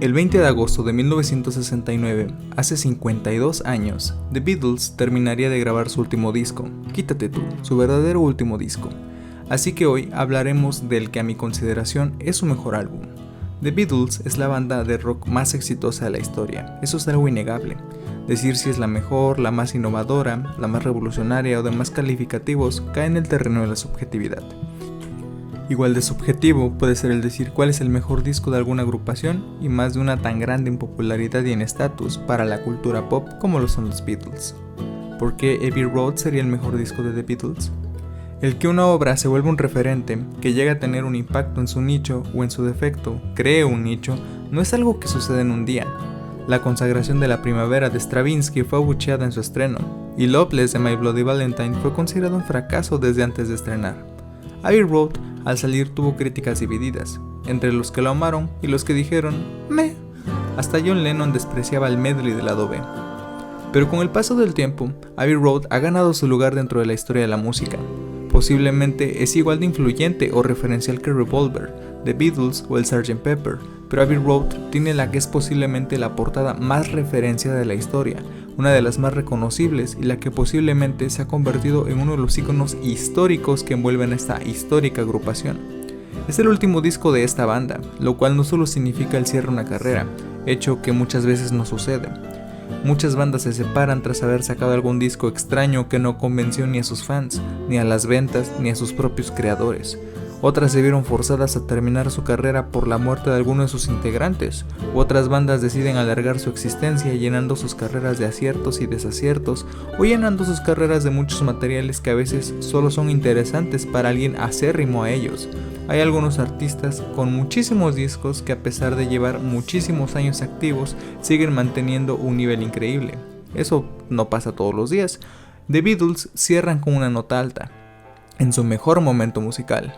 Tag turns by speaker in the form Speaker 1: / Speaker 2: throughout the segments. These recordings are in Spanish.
Speaker 1: El 20 de agosto de 1969, hace 52 años, The Beatles terminaría de grabar su último disco, Quítate tú, su verdadero último disco. Así que hoy hablaremos del que a mi consideración es su mejor álbum. The Beatles es la banda de rock más exitosa de la historia, eso es algo innegable. Decir si es la mejor, la más innovadora, la más revolucionaria o demás calificativos cae en el terreno de la subjetividad. Igual de subjetivo puede ser el decir cuál es el mejor disco de alguna agrupación y más de una tan grande en popularidad y en estatus para la cultura pop como lo son los Beatles. ¿Por qué Abbey Road sería el mejor disco de The Beatles? El que una obra se vuelva un referente, que llega a tener un impacto en su nicho o en su defecto, cree un nicho, no es algo que sucede en un día. La consagración de La Primavera de Stravinsky fue abucheada en su estreno, y Loveless de My Bloody Valentine fue considerado un fracaso desde antes de estrenar. Abbey Road, al salir, tuvo críticas divididas, entre los que lo amaron y los que dijeron "meh". Hasta John Lennon despreciaba el medley del lado B. Pero con el paso del tiempo, Abbey Road ha ganado su lugar dentro de la historia de la música. Posiblemente es igual de influyente o referencial que Revolver, The Beatles o el Sgt. Pepper, pero Abbey Road tiene la que es posiblemente la portada más referenciada de la historia, una de las más reconocibles y la que posiblemente se ha convertido en uno de los iconos históricos que envuelven a esta histórica agrupación. Es el último disco de esta banda, lo cual no solo significa el cierre de una carrera, hecho que muchas veces no sucede. Muchas bandas se separan tras haber sacado algún disco extraño que no convenció ni a sus fans, ni a las ventas, ni a sus propios creadores. Otras se vieron forzadas a terminar su carrera por la muerte de alguno de sus integrantes. Otras bandas deciden alargar su existencia llenando sus carreras de aciertos y desaciertos, o llenando sus carreras de muchos materiales que a veces solo son interesantes para alguien acérrimo a ellos. Hay algunos artistas con muchísimos discos que, a pesar de llevar muchísimos años activos, siguen manteniendo un nivel increíble. Eso no pasa todos los días. The Beatles cierran con una nota alta, en su mejor momento musical,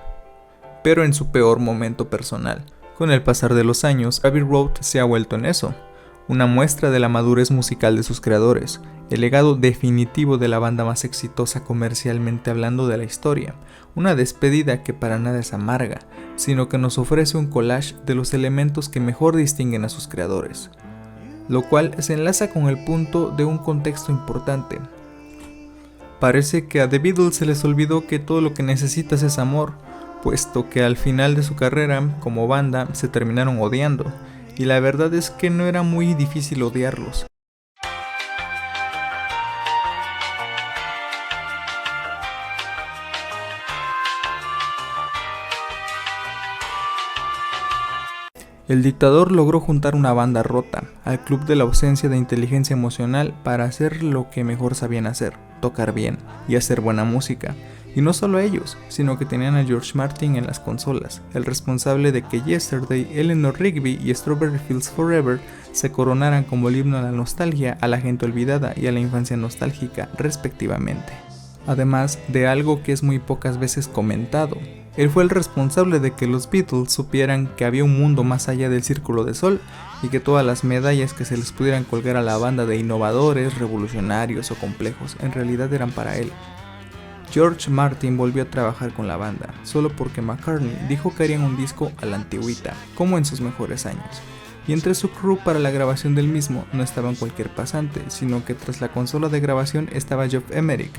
Speaker 1: pero en su peor momento personal. Con el pasar de los años, Abbey Road se ha vuelto en eso, una muestra de la madurez musical de sus creadores, el legado definitivo de la banda más exitosa comercialmente hablando de la historia, una despedida que para nada es amarga, sino que nos ofrece un collage de los elementos que mejor distinguen a sus creadores, lo cual se enlaza con el punto de un contexto importante. Parece que a The Beatles se les olvidó que todo lo que necesitas es amor, puesto que al final de su carrera como banda se terminaron odiando, y la verdad es que no era muy difícil odiarlos. El dictador logró juntar una banda rota al club de la ausencia de inteligencia emocional para hacer lo que mejor sabían hacer, tocar bien y hacer buena música. Y no solo ellos, sino que tenían a George Martin en las consolas, el responsable de que Yesterday, Eleanor Rigby y Strawberry Fields Forever se coronaran como el himno a la nostalgia, a la gente olvidada y a la infancia nostálgica, respectivamente. Además de algo que es muy pocas veces comentado, él fue el responsable de que los Beatles supieran que había un mundo más allá del círculo de sol y que todas las medallas que se les pudieran colgar a la banda de innovadores, revolucionarios o complejos en realidad eran para él. George Martin volvió a trabajar con la banda, solo porque McCartney dijo que harían un disco a la antigüita, como en sus mejores años. Y entre su crew para la grabación del mismo no estaban cualquier pasante, sino que tras la consola de grabación estaba Geoff Emerick,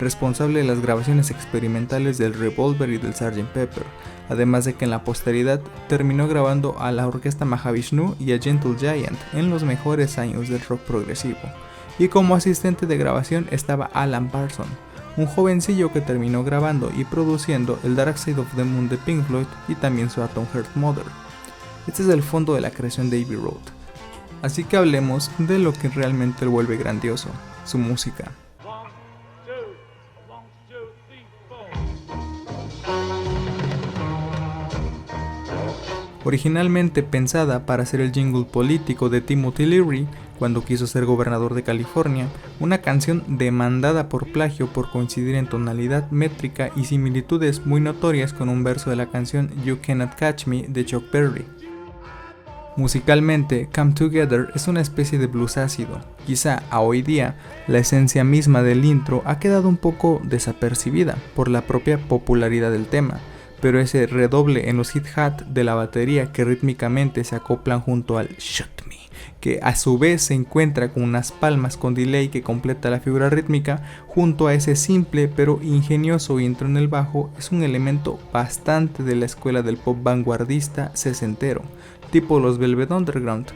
Speaker 1: responsable de las grabaciones experimentales del Revolver y del Sgt. Pepper, además de que en la posteridad terminó grabando a la orquesta Mahavishnu y a Gentle Giant en los mejores años del rock progresivo. Y como asistente de grabación estaba Alan Parsons, un jovencillo que terminó grabando y produciendo el Dark Side of the Moon de Pink Floyd y también su Atom Heart Mother. Este es el fondo de la creación de Abbey Road. Así que hablemos de lo que realmente lo vuelve grandioso, su música. Originalmente pensada para ser el jingle político de Timothy Leary cuando quiso ser gobernador de California, una canción demandada por plagio por coincidir en tonalidad, métrica y similitudes muy notorias con un verso de la canción You Cannot Catch Me de Chuck Berry. Musicalmente, Come Together es una especie de blues ácido. Quizá a hoy día, la esencia misma del intro ha quedado un poco desapercibida por la propia popularidad del tema, pero ese redoble en los hi-hat de la batería que rítmicamente se acoplan junto al Shoot Me, que a su vez se encuentra con unas palmas con delay que completa la figura rítmica, junto a ese simple pero ingenioso intro en el bajo, es un elemento bastante de la escuela del pop vanguardista sesentero, tipo los Velvet Underground.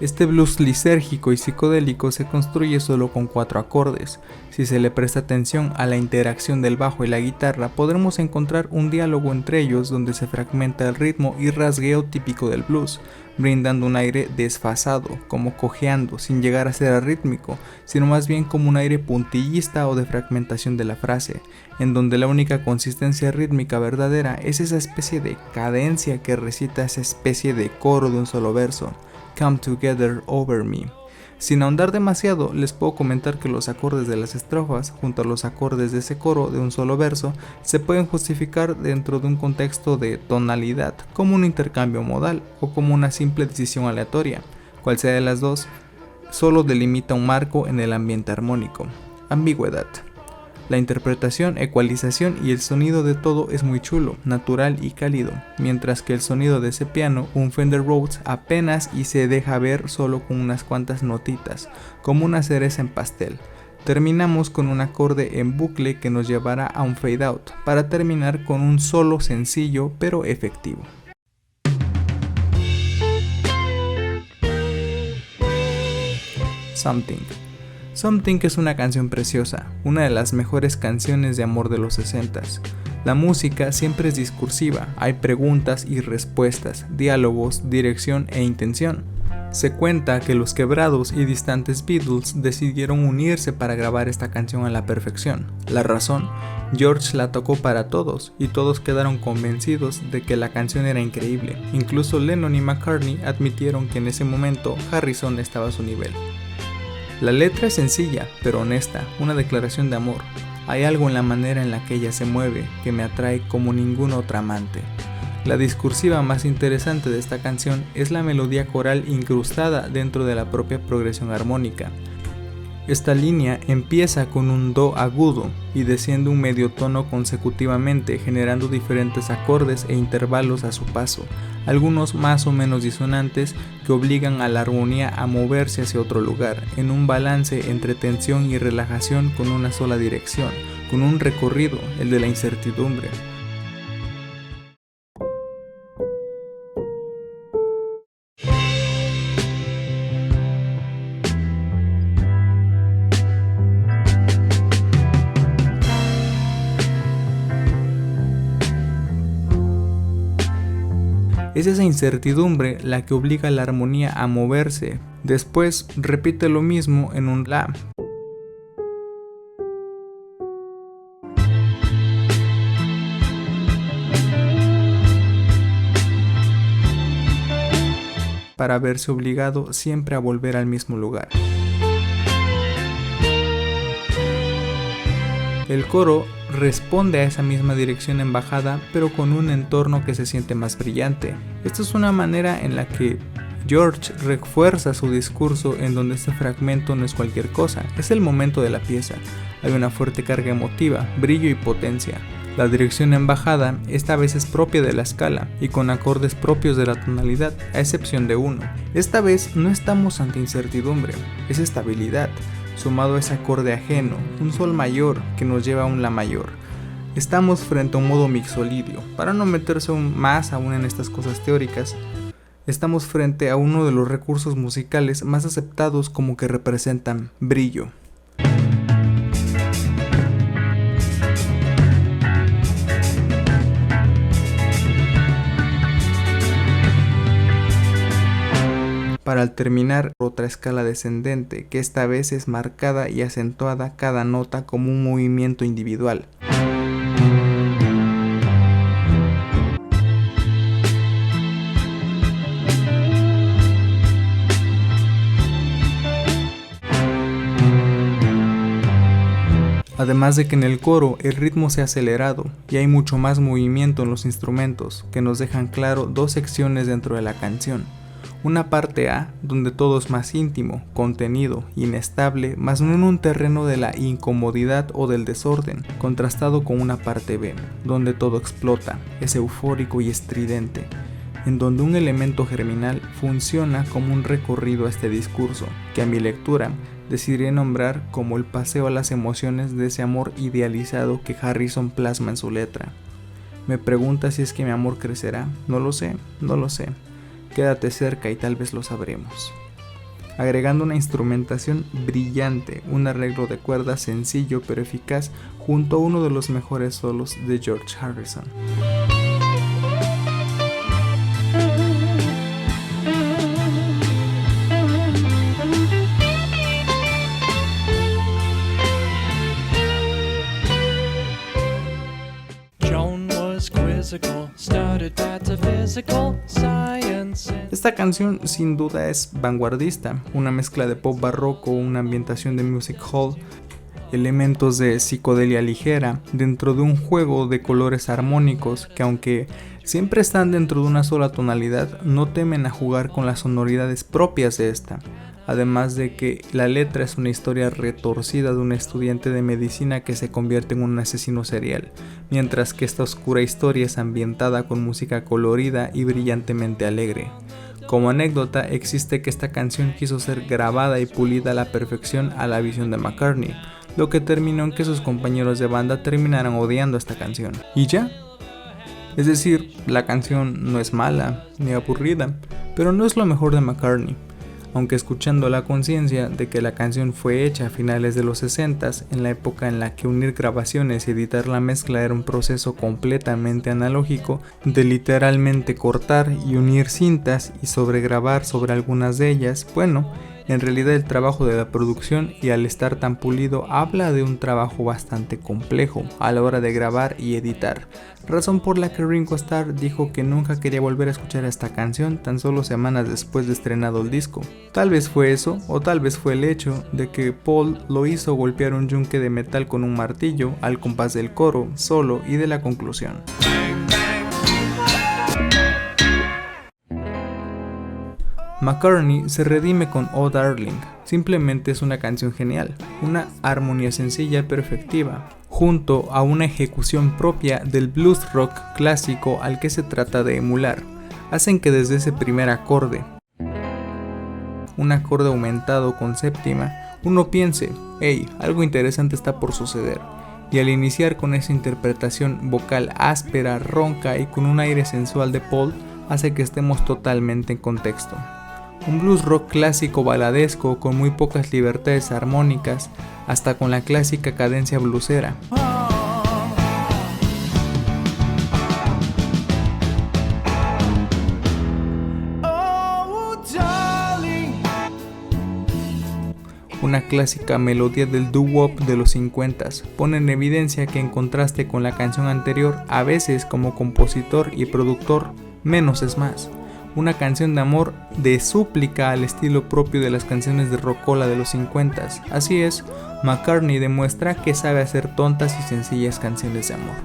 Speaker 1: Este blues lisérgico y psicodélico se construye solo con 4 acordes. Si se le presta atención a la interacción del bajo y la guitarra, podremos encontrar un diálogo entre ellos donde se fragmenta el ritmo y rasgueo típico del blues, brindando un aire desfasado, como cojeando, sin llegar a ser arrítmico, sino más bien como un aire puntillista o de fragmentación de la frase, en donde la única consistencia rítmica verdadera es esa especie de cadencia que recita esa especie de coro de un solo verso. Come Together Over Me. Sin ahondar demasiado, les puedo comentar que los acordes de las estrofas, junto a los acordes de ese coro de un solo verso, se pueden justificar dentro de un contexto de tonalidad, como un intercambio modal o como una simple decisión aleatoria. Cual sea de las dos, solo delimita un marco en el ambiente armónico. Ambigüedad. La interpretación, ecualización y el sonido de todo es muy chulo, natural y cálido, mientras que el sonido de ese piano, un Fender Rhodes, apenas y se deja ver solo con unas cuantas notitas, como una cereza en pastel. Terminamos con un acorde en bucle que nos llevará a un fade out, para terminar con un solo sencillo pero efectivo. Something es una canción preciosa, una de las mejores canciones de amor de los 60s. La música siempre es discursiva, hay preguntas y respuestas, diálogos, dirección e intención. Se cuenta que los quebrados y distantes Beatles decidieron unirse para grabar esta canción a la perfección. La razón, George la tocó para todos y todos quedaron convencidos de que la canción era increíble. Incluso Lennon y McCartney admitieron que en ese momento Harrison estaba a su nivel. La letra es sencilla, pero honesta, una declaración de amor. Hay algo en la manera en la que ella se mueve que me atrae como ningún otro amante. La discursiva más interesante de esta canción es la melodía coral incrustada dentro de la propia progresión armónica. Esta línea empieza con un do agudo y desciende un medio tono consecutivamente, generando diferentes acordes e intervalos a su paso, algunos más o menos disonantes que obligan a la armonía a moverse hacia otro lugar, en un balance entre tensión y relajación con una sola dirección, con un recorrido, el de la incertidumbre. Es esa incertidumbre la que obliga a la armonía a moverse. Después repite lo mismo en un la. Para verse obligado siempre a volver al mismo lugar. El coro responde a esa misma dirección en bajada, pero con un entorno que se siente más brillante. Esta es una manera en la que George refuerza su discurso, en donde este fragmento no es cualquier cosa, es el momento de la pieza. Hay una fuerte carga emotiva, brillo y potencia. La dirección en bajada esta vez es propia de la escala y con acordes propios de la tonalidad, a excepción de uno. Esta vez no estamos ante incertidumbre, es estabilidad, sumado a ese acorde ajeno, un sol mayor que nos lleva a un la mayor. Estamos frente a un modo mixolidio. Para no meterse más aún en estas cosas teóricas, estamos frente a uno de los recursos musicales más aceptados como que representan brillo. Para terminar, otra escala descendente, que esta vez es marcada y acentuada cada nota como un movimiento individual. Además de que en el coro el ritmo se ha acelerado y hay mucho más movimiento en los instrumentos, que nos dejan claro dos secciones dentro de la canción. Una parte A, donde todo es más íntimo, contenido, inestable, mas no en un terreno de la incomodidad o del desorden, contrastado con una parte B, donde todo explota, es eufórico y estridente, en donde un elemento germinal funciona como un recorrido a este discurso, que a mi lectura decidiré nombrar como el paseo a las emociones de ese amor idealizado que Harrison plasma en su letra. Me pregunta si es que mi amor crecerá, no lo sé. Quédate cerca y tal vez lo sabremos. Agregando una instrumentación brillante, un arreglo de cuerdas sencillo pero eficaz junto a uno de los mejores solos de George Harrison. Esta canción sin duda es vanguardista, una mezcla de pop barroco, una ambientación de music hall, elementos de psicodelia ligera, dentro de un juego de colores armónicos que, aunque siempre están dentro de una sola tonalidad, no temen a jugar con las sonoridades propias de esta. Además de que la letra es una historia retorcida de un estudiante de medicina que se convierte en un asesino serial, mientras que esta oscura historia es ambientada con música colorida y brillantemente alegre. Como anécdota, existe que esta canción quiso ser grabada y pulida a la perfección a la visión de McCartney, lo que terminó en que sus compañeros de banda terminaran odiando esta canción. ¿Y ya? Es decir, la canción no es mala ni aburrida, pero no es lo mejor de McCartney. Aunque escuchando la conciencia de que la canción fue hecha a finales de los 60s, en la época en la que unir grabaciones y editar la mezcla era un proceso completamente analógico, de literalmente cortar y unir cintas y sobregrabar sobre algunas de ellas, bueno, en realidad el trabajo de la producción y al estar tan pulido habla de un trabajo bastante complejo a la hora de grabar y editar, razón por la que Ringo Starr dijo que nunca quería volver a escuchar esta canción tan solo semanas después de estrenado el disco. Tal vez fue eso, o tal vez fue el hecho de que Paul lo hizo golpear un yunque de metal con un martillo al compás del coro, solo y de la conclusión. McCartney se redime con Oh Darling, simplemente es una canción genial, una armonía sencilla pero efectiva, junto a una ejecución propia del blues rock clásico al que se trata de emular, hacen que desde ese primer acorde, un acorde aumentado con séptima, uno piense, hey, algo interesante está por suceder, y al iniciar con esa interpretación vocal áspera, ronca y con un aire sensual de Paul, hace que estemos totalmente en contexto. Un blues rock clásico baladesco con muy pocas libertades armónicas, hasta con la clásica cadencia bluesera. Una clásica melodía del doo-wop de los 50s pone en evidencia que en contraste con la canción anterior, a veces como compositor y productor, menos es más. Una canción de amor de súplica al estilo propio de las canciones de rockola de los 50s. Así es, McCartney demuestra que sabe hacer tontas y sencillas canciones de amor.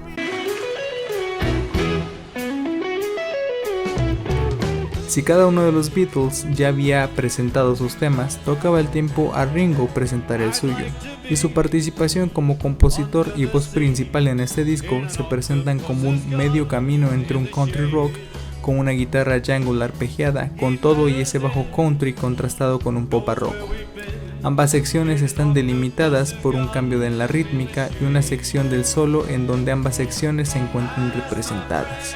Speaker 1: Si cada uno de los Beatles ya había presentado sus temas, tocaba el tiempo a Ringo presentar el suyo, y su participación como compositor y voz principal en este disco se presentan como un medio camino entre un country rock con una guitarra jungle arpegiada, con todo y ese bajo country contrastado con un pop barroco. Ambas secciones están delimitadas por un cambio en la rítmica y una sección del solo en donde ambas secciones se encuentran representadas.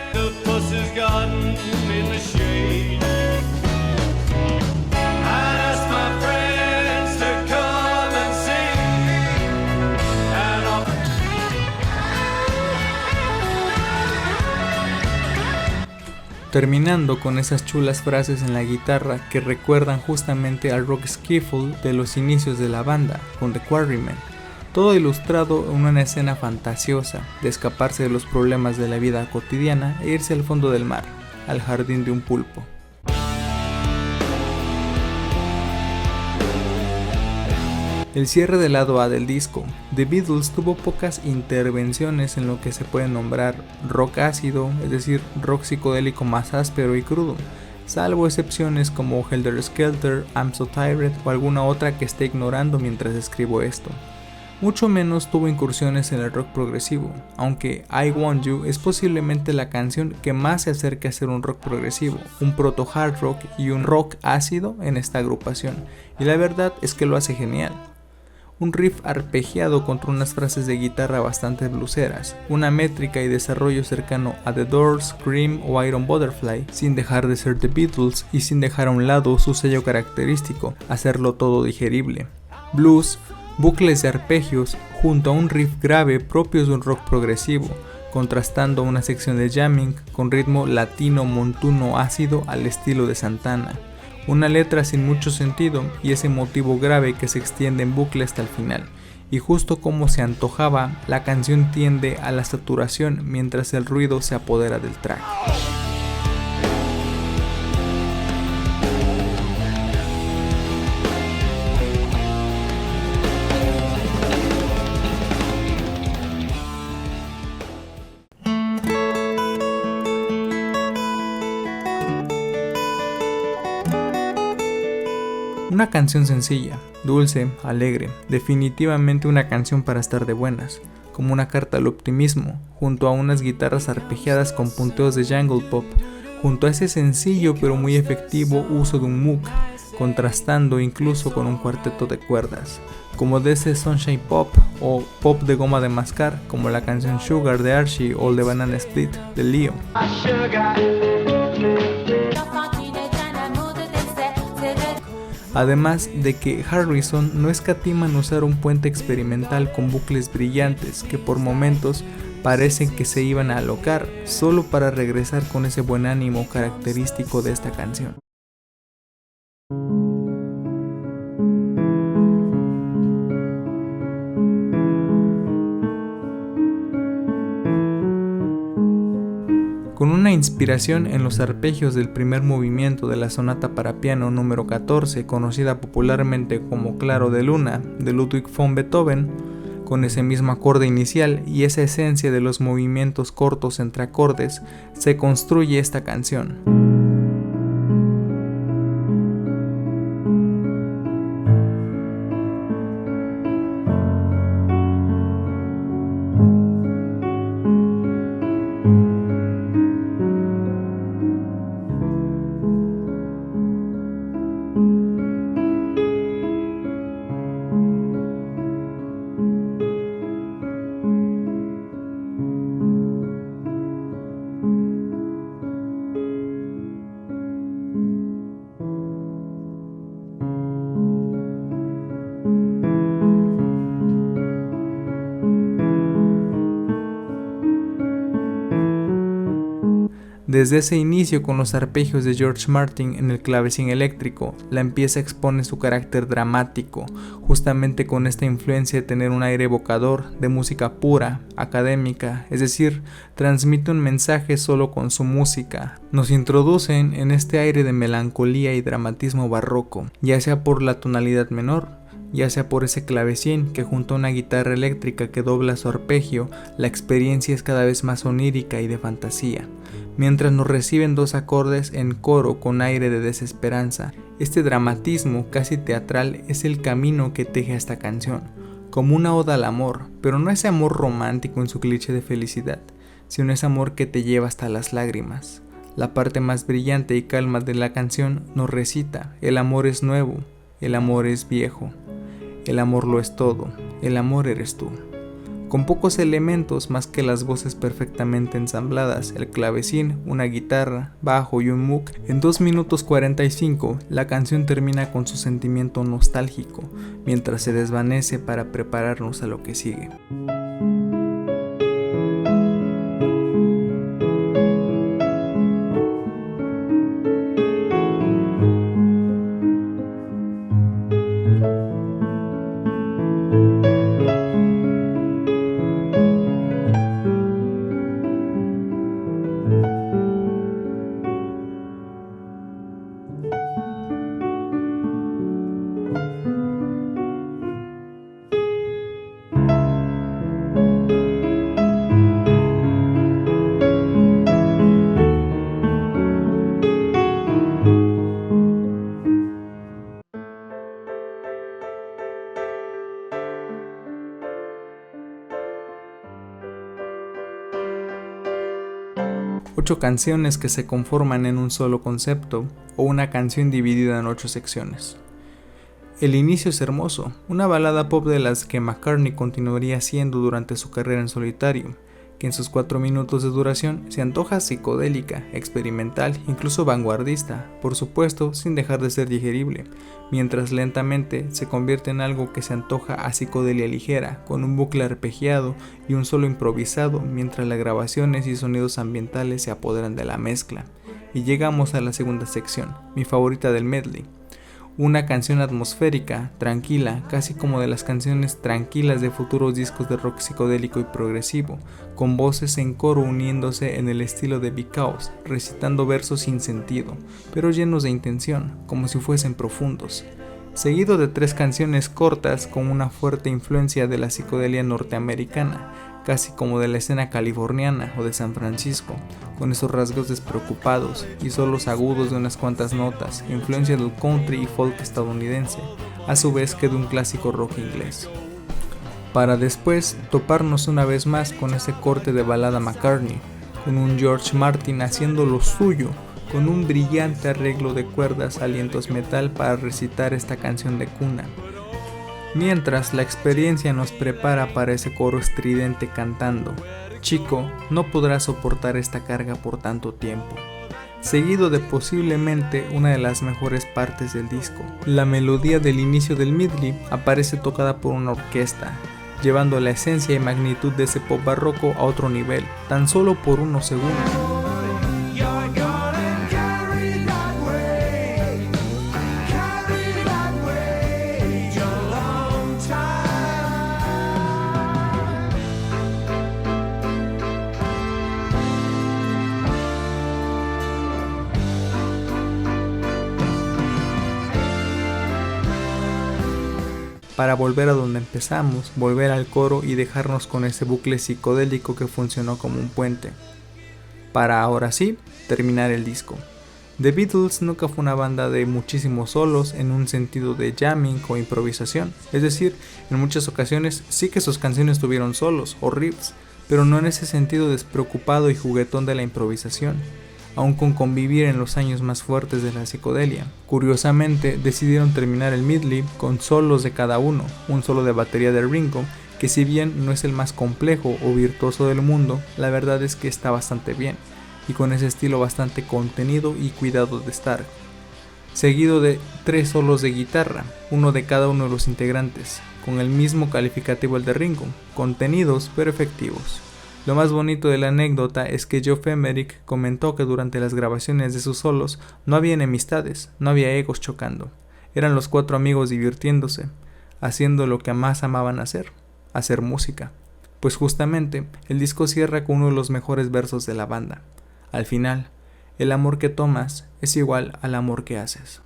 Speaker 1: Terminando con esas chulas frases en la guitarra que recuerdan justamente al rock skiffle de los inicios de la banda, con The Quarrymen, todo ilustrado en una escena fantasiosa de escaparse de los problemas de la vida cotidiana e irse al fondo del mar, al jardín de un pulpo. El cierre del lado A del disco, The Beatles tuvo pocas intervenciones en lo que se puede nombrar rock ácido, es decir, rock psicodélico más áspero y crudo. salvo excepciones como Helter Skelter, I'm So Tired o alguna otra que esté ignorando mientras escribo esto. Mucho menos tuvo incursiones en el rock progresivo, aunque I Want You es posiblemente la canción que más se acerca a ser un rock progresivo, un proto hard rock y un rock ácido en esta agrupación, y la verdad es que lo hace genial. Un riff arpegiado contra unas frases de guitarra bastante blueseras, una métrica y desarrollo cercano a The Doors, Cream o Iron Butterfly, sin dejar de ser The Beatles y sin dejar a un lado su sello característico, hacerlo todo digerible. Blues, bucles de arpegios junto a un riff grave propios de un rock progresivo, contrastando una sección de jamming con ritmo latino montuno ácido al estilo de Santana. Una letra sin mucho sentido y ese motivo grave que se extiende en bucle hasta el final. Y justo como se antojaba, la canción tiende a la saturación mientras el ruido se apodera del track. Una canción sencilla, dulce, alegre, definitivamente una canción para estar de buenas, como una carta al optimismo, junto a unas guitarras arpegiadas con punteos de jungle pop, junto a ese sencillo pero muy efectivo uso de un Moog, contrastando incluso con un cuarteto de cuerdas, como de ese Sunshine Pop o pop de goma de mascar, como la canción Sugar de Archie o el de Banana Split de Leo. Además de que Harrison no escatima en usar un puente experimental con bucles brillantes que por momentos parecen que se iban a alocar solo para regresar con ese buen ánimo característico de esta canción. Con una inspiración en los arpegios del primer movimiento de la sonata para piano número 14, conocida popularmente como Claro de Luna, de Ludwig von Beethoven, con ese mismo acorde inicial y esa esencia de los movimientos cortos entre acordes, se construye esta canción. Desde ese inicio con los arpegios de George Martin en el clavecín eléctrico, la pieza expone su carácter dramático, justamente con esta influencia de tener un aire evocador de música pura, académica, es decir, transmite un mensaje solo con su música. Nos introducen en este aire de melancolía y dramatismo barroco, ya sea por la tonalidad menor, ya sea por ese clavecín que junto a una guitarra eléctrica que dobla su arpegio, la experiencia es cada vez más onírica y de fantasía, mientras nos reciben dos acordes en coro con aire de desesperanza. Este dramatismo casi teatral es el camino que teje esta canción, como una oda al amor, pero no ese amor romántico en su cliché de felicidad, sino ese amor que te lleva hasta las lágrimas. La parte más brillante y calma de la canción nos recita: el amor es nuevo, el amor es viejo, el amor lo es todo, el amor eres tú. Con pocos elementos más que las voces perfectamente ensambladas, el clavecín, una guitarra, bajo y un Moog, en 2 minutos 45 la canción termina con su sentimiento nostálgico, mientras se desvanece para prepararnos a lo que sigue. 8 canciones que se conforman en un solo concepto, o una canción dividida en 8 secciones. El inicio es hermoso, una balada pop de las que McCartney continuaría haciendo durante su carrera en solitario, que en sus 4 minutos de duración se antoja psicodélica, experimental, incluso vanguardista, por supuesto sin dejar de ser digerible, mientras lentamente se convierte en algo que se antoja a psicodelia ligera, con un bucle arpegiado y un solo improvisado, mientras las grabaciones y sonidos ambientales se apoderan de la mezcla. Y llegamos a la segunda sección, mi favorita del medley. Una canción atmosférica, tranquila, casi como de las canciones tranquilas de futuros discos de rock psicodélico y progresivo, con voces en coro uniéndose en el estilo de Big Chaos, recitando versos sin sentido, pero llenos de intención, como si fuesen profundos. Seguido de 3 canciones cortas con una fuerte influencia de la psicodelia norteamericana, casi como de la escena californiana o de San Francisco, con esos rasgos despreocupados y solos agudos de unas cuantas notas, influencia del country y folk estadounidense, a su vez que de un clásico rock inglés. Para después toparnos una vez más con ese corte de balada McCartney, con un George Martin haciendo lo suyo, con un brillante arreglo de cuerdas alientos metal para recitar esta canción de cuna. Mientras la experiencia nos prepara para ese coro estridente cantando, chico, no podrás soportar esta carga por tanto tiempo. Seguido de posiblemente una de las mejores partes del disco. La melodía del inicio del medley aparece tocada por una orquesta, llevando la esencia y magnitud de ese pop barroco a otro nivel, tan solo por unos segundos. Para volver a donde empezamos, volver al coro y dejarnos con ese bucle psicodélico que funcionó como un puente. Para ahora sí, terminar el disco. The Beatles nunca fue una banda de muchísimos solos en un sentido de jamming o improvisación, es decir, en muchas ocasiones sí que sus canciones tuvieron solos o riffs, pero no en ese sentido despreocupado y juguetón de la improvisación, aun con convivir en los años más fuertes de la psicodelia. Curiosamente, decidieron terminar el medley con solos de cada uno, un solo de batería de Ringo, que si bien no es el más complejo o virtuoso del mundo, la verdad es que está bastante bien, y con ese estilo bastante contenido y cuidado de Stark. Seguido de 3 solos de guitarra, uno de cada uno de los integrantes, con el mismo calificativo el de Ringo, contenidos pero efectivos. Lo más bonito de la anécdota es que Geoff Emerick comentó que durante las grabaciones de sus solos no había enemistades, no había egos chocando. Eran los 4 amigos divirtiéndose, haciendo lo que más amaban hacer música. Pues justamente, el disco cierra con uno de los mejores versos de la banda. Al final, el amor que tomas es igual al amor que haces.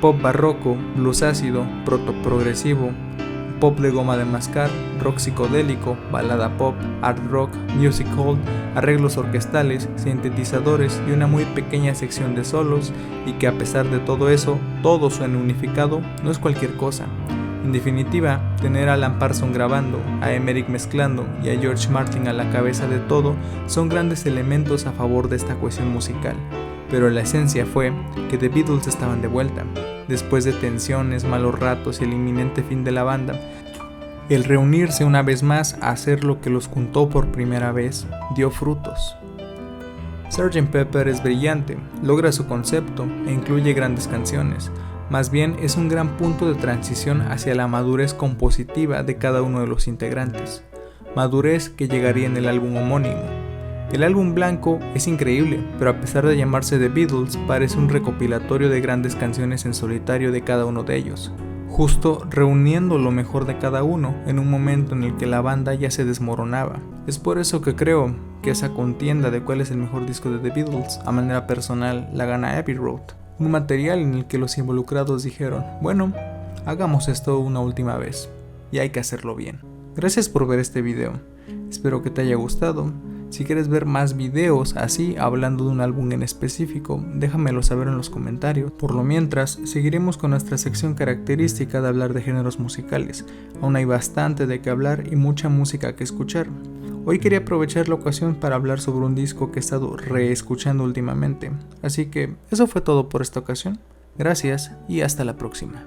Speaker 1: Pop barroco, blues ácido, proto-progresivo, pop de goma de mascar, rock psicodélico, balada pop, art rock, music hall, arreglos orquestales, sintetizadores y una muy pequeña sección de solos, y que a pesar de todo eso, todo suena unificado, no es cualquier cosa. En definitiva, tener a Alan Parsons grabando, a Emerick mezclando y a George Martin a la cabeza de todo son grandes elementos a favor de esta cohesión musical. Pero la esencia fue que The Beatles estaban de vuelta. Después de tensiones, malos ratos y el inminente fin de la banda, el reunirse una vez más a hacer lo que los juntó por primera vez dio frutos. Sgt. Pepper es brillante, logra su concepto e incluye grandes canciones. Más bien es un gran punto de transición hacia la madurez compositiva de cada uno de los integrantes. Madurez que llegaría en el álbum homónimo. El álbum blanco es increíble, pero a pesar de llamarse The Beatles, parece un recopilatorio de grandes canciones en solitario de cada uno de ellos, justo reuniendo lo mejor de cada uno en un momento en el que la banda ya se desmoronaba. Es por eso que creo que esa contienda de cuál es el mejor disco de The Beatles, a manera personal, la gana Abbey Road, un material en el que los involucrados dijeron, bueno, hagamos esto una última vez, y hay que hacerlo bien. Gracias por ver este video, espero que te haya gustado. Si quieres ver más videos así, hablando de un álbum en específico, déjamelo saber en los comentarios. Por lo mientras, seguiremos con nuestra sección característica de hablar de géneros musicales. Aún hay bastante de qué hablar y mucha música que escuchar. Hoy quería aprovechar la ocasión para hablar sobre un disco que he estado reescuchando últimamente. Así que eso fue todo por esta ocasión. Gracias y hasta la próxima.